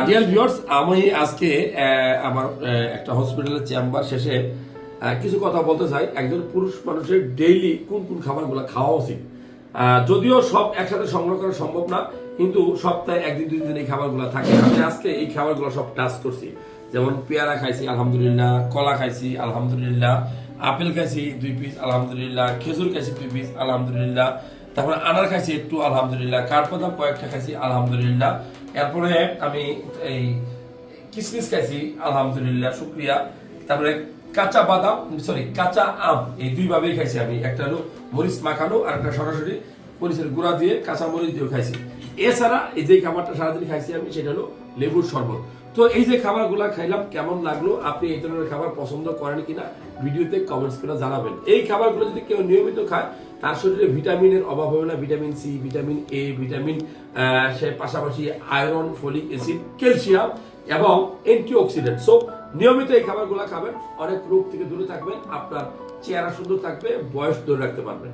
Dear viewers, আমি আজকে আমার একটা হসপিটালের চেম্বার শেষে কিছু কথা বলতে চাই। একজন পুরুষ মানুষের ডেইলি কোন কোন খাবারগুলো খাওয়া উচিত। যদিও সব একসাথে সংগ্রহ করা সম্ভব না, কিন্তু সপ্তাহে একদিন দুই দিন এই খাবারগুলো থাকে। আমি আজকে এই খাবারগুলো সব টাচ করছি। যেমন পেয়ারা খাইছি আলহামদুলিল্লাহ, কলা খাইছি আলহামদুলিল্লাহ, আপেল খাইছি 2 পিস আলহামদুলিল্লাহ, খেজুর খাইছি 2 পিস আলহামদুলিল্লাহ, তারপরে আনার খাইছি একটু আলহামদুলিল্লাহ, কাঠবাদাম কয়েকটা খাইছি আলহামদুলিল্লাহ। এরপরে আমি এই কিসমিস খাইছি আলহামদুলিল্লাহ, শুক্রিয়া। তারপরে কাঁচা বাদাম, কাঁচা আম, এই দুই ভাবেই খাইছি আমি। একটা হলো মরিচ মাখানো, আর একটা সরাসরি মরিচের গুঁড়া দিয়ে কাঁচা মরিচ দিয়ে খাইছি। এছাড়া এই যে খাবারটা সারাদিন খাইছি আমি, সেটা হলো লেবুর শরবত। তো এই যে খাবারগুলো খাইলাম, কেমন লাগলো, আপনি এই ধরনের খাবার পছন্দ করেন কিনা ভিডিওতে কমেন্টস করে জানাবেন। এই খাবারগুলো যদি কেউ নিয়মিত খায়, তার শরীরে ভিটামিনের অভাব হবে না। Vitamin C, vitamin A, vitamin সে পাশাপাশি আয়রন, ফলিক অ্যাসিড, ক্যালসিয়াম এবং অ্যান্টিঅক্সিডেন্ট। সো নিয়মিত এই খাবারগুলো খাবেন, অনেক রোগ থেকে দূরে থাকবেন, আপনার চেহারা সুন্দর থাকবে, বয়স ধরে রাখতে পারবেন।